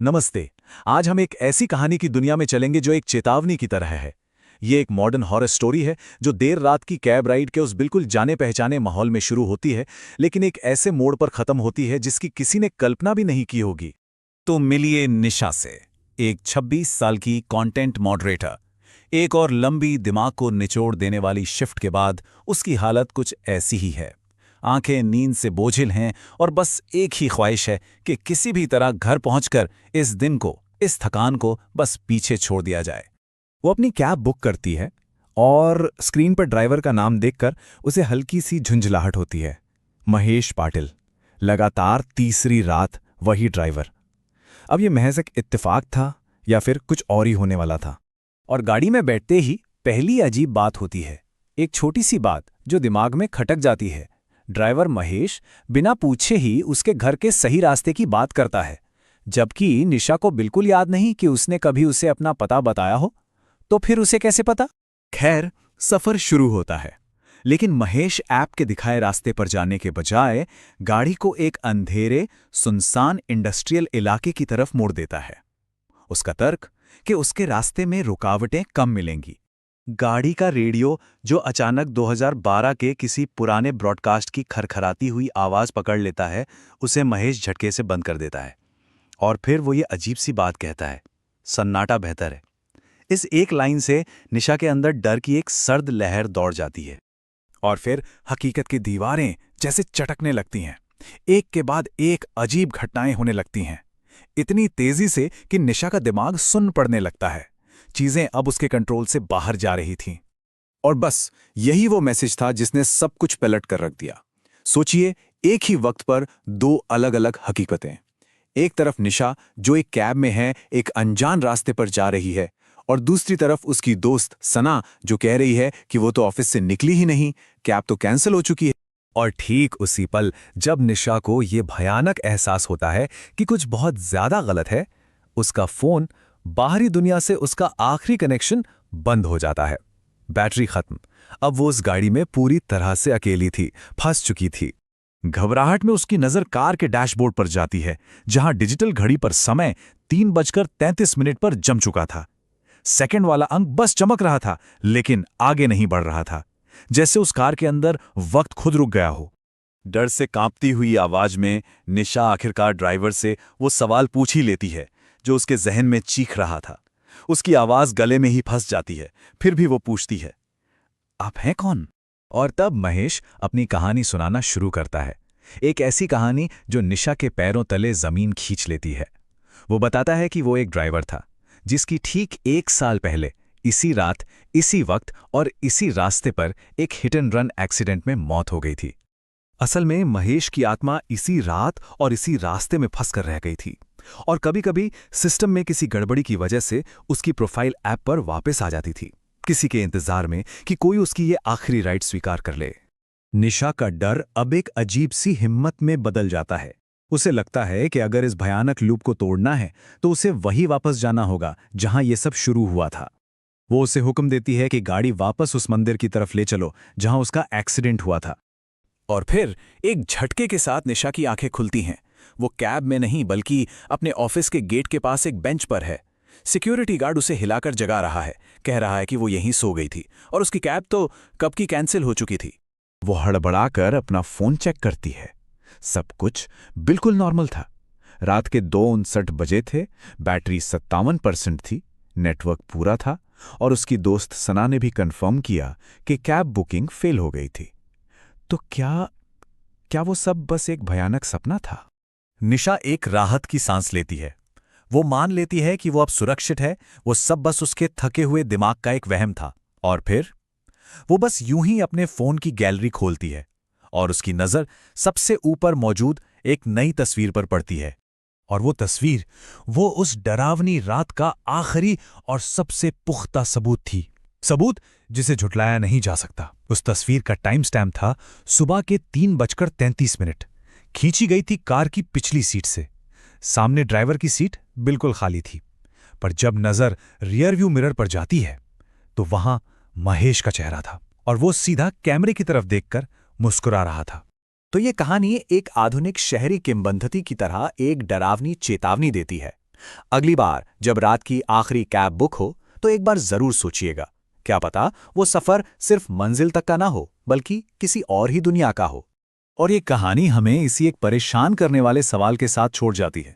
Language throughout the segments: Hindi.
नमस्ते। आज हम एक ऐसी कहानी की दुनिया में चलेंगे जो एक चेतावनी की तरह है। ये एक मॉडर्न हॉरर स्टोरी है जो देर रात की कैब राइड के उस बिल्कुल जाने पहचाने माहौल में शुरू होती है, लेकिन एक ऐसे मोड़ पर खत्म होती है जिसकी किसी ने कल्पना भी नहीं की होगी। तो मिलिए निशा से, एक 26 साल की कंटेंट मॉडरेटर। एक और लंबी दिमाग को निचोड़ देने वाली शिफ्ट के बाद उसकी हालत कुछ ऐसी ही है। आंखें नींद से बोझिल हैं और बस एक ही ख्वाहिश है कि किसी भी तरह घर पहुंचकर इस दिन को, इस थकान को बस पीछे छोड़ दिया जाए। वो अपनी कैब बुक करती है और स्क्रीन पर ड्राइवर का नाम देखकर उसे हल्की सी झुंझलाहट होती है। महेश पाटिल। लगातार तीसरी रात वही ड्राइवर। अब ये महज एक इत्तेफाक था या फिर कुछ और ही होने वाला था? और गाड़ी में बैठते ही पहली अजीब बात होती है, एक छोटी सी बात जो दिमाग में खटक जाती है। ड्राइवर महेश बिना पूछे ही उसके घर के सही रास्ते की बात करता है, जबकि निशा को बिल्कुल याद नहीं कि उसने कभी उसे अपना पता बताया हो। तो फिर उसे कैसे पता? खैर, सफर शुरू होता है, लेकिन महेश ऐप के दिखाए रास्ते पर जाने के बजाय गाड़ी को एक अंधेरे, सुनसान इंडस्ट्रियल इलाके की तरफ मोड़ देता है। उसका तर्क कि उसके रास्ते में रुकावटें कम मिलेंगी। गाड़ी का रेडियो, जो अचानक 2012 के किसी पुराने ब्रॉडकास्ट की खरखराती हुई आवाज पकड़ लेता है, उसे महेश झटके से बंद कर देता है। और फिर वो ये अजीब सी बात कहता है, सन्नाटा बेहतर है। इस एक लाइन से निशा के अंदर डर की एक सर्द लहर दौड़ जाती है। और फिर हकीकत की दीवारें जैसे चटकने लगती हैं। एक के बाद एक अजीब घटनाएं होने लगती हैं, इतनी तेजी से कि निशा का दिमाग सुन्न पड़ने लगता है। चीजें अब उसके कंट्रोल से बाहर जा रही थीं। और बस यही वो मैसेज था जिसने सब कुछ पलट कर रख दिया। सोचिए, एक ही वक्त पर दो अलग अलग हकीकतें। एक तरफ निशा जो एक कैब में है, एक अनजान रास्ते पर जा रही है, और दूसरी तरफ उसकी दोस्त सना जो कह रही है कि वो तो ऑफिस से निकली ही नहीं, कैब तो कैंसिल हो चुकी है। और ठीक उसी पल जब निशा को ये भयानक एहसास होता है कि कुछ बहुत ज्यादा गलत है, उसका फोन, बाहरी दुनिया से उसका आखिरी कनेक्शन बंद हो जाता है। बैटरी खत्म। अब वो उस गाड़ी में पूरी तरह से अकेली थी, फंस चुकी थी। घबराहट में उसकी नजर कार के डैशबोर्ड पर जाती है, जहां डिजिटल घड़ी पर समय 3:33 पर जम चुका था। सेकंड वाला अंक बस चमक रहा था, लेकिन आगे नहीं बढ़ रहा था। जैसे उस कार के अंदर वक्त खुद रुक गया हो। डर से कांपती हुई आवाज में निशा आखिरकार ड्राइवर से वो सवाल पूछ ही लेती है जो उसके जहन में चीख रहा था। उसकी आवाज गले में ही फंस जाती है, फिर भी वो पूछती है, आप हैं कौन? और तब महेश अपनी कहानी सुनाना शुरू करता है। एक ऐसी कहानी जो निशा के पैरों तले जमीन खींच लेती है। वो बताता है कि वो एक ड्राइवर था जिसकी ठीक 1 साल पहले इसी रात, इसी वक्त और इसी रास्ते पर एक हिट एंड रन एक्सीडेंट में मौत हो गई थी। असल में महेश की आत्मा इसी रात और इसी रास्ते में फंस कर रह गई थी, और कभी-कभी सिस्टम में किसी गड़बड़ी की वजह से उसकी प्रोफाइल ऐप पर वापस आ जाती थी, किसी के इंतजार में कि कोई उसकी ये आखिरी राइड स्वीकार कर ले। निशा का डर अब एक अजीब सी हिम्मत में बदल जाता है। उसे लगता है कि अगर इस भयानक लूप को तोड़ना है तो उसे वही वापस जाना होगा जहां ये सब शुरू हुआ था। वो उसे हुक्म देती है कि गाड़ी वापस उस मंदिर की तरफ ले चलो जहां उसका एक्सीडेंट हुआ था। और फिर एक झटके के साथ निशा की आंखें खुलती हैं। वो कैब में नहीं बल्कि अपने ऑफिस के गेट के पास एक बेंच पर है। सिक्योरिटी गार्ड उसे हिलाकर जगा रहा है, कह रहा है कि वो यहीं सो गई थी और उसकी कैब तो कब की कैंसिल हो चुकी थी। वो हड़बड़ाकर अपना फोन चेक करती है। सब कुछ बिल्कुल नॉर्मल था। रात के 2:59 बजे थे, बैटरी 57% थी, नेटवर्क पूरा था, और उसकी दोस्त सना ने भी कंफर्म किया कि कैब बुकिंग फेल हो गई थी। तो क्या वो सब बस एक भयानक सपना था? निशा एक राहत की सांस लेती है। वो मान लेती है कि वो अब सुरक्षित है, वो सब बस उसके थके हुए दिमाग का एक वहम था। और फिर वो बस यूं ही अपने फोन की गैलरी खोलती है और उसकी नजर सबसे ऊपर मौजूद एक नई तस्वीर पर पड़ती है। और वो तस्वीर, वो उस डरावनी रात का आखिरी और सबसे पुख्ता सबूत थी। सबूत जिसे झुटलाया नहीं जा सकता। उस तस्वीर का टाइम स्टैम्प था सुबह के 3:33। खींची गई थी कार की पिछली सीट से। सामने ड्राइवर की सीट बिल्कुल खाली थी, पर जब नजर रियर व्यू मिरर पर जाती है तो वहां महेश का चेहरा था, और वो सीधा कैमरे की तरफ देखकर मुस्कुरा रहा था। तो ये कहानी एक आधुनिक शहरी किंवदंती की तरह एक डरावनी चेतावनी देती है अगली बार जब रात की आखिरी कैब बुक हो तो एक बार जरूर सोचिएगा, क्या पता वो सफर सिर्फ मंजिल तक का ना हो बल्कि किसी और ही दुनिया का हो। और ये कहानी हमें इसी एक परेशान करने वाले सवाल के साथ छोड़ जाती है।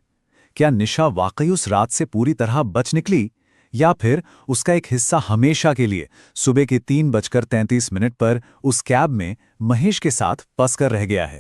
क्या निशा वाकई उस रात से पूरी तरह बच निकली, या फिर उसका एक हिस्सा हमेशा के लिए सुबह के 3:33 पर उस कैब में महेश के साथ फंस कर रह गया है?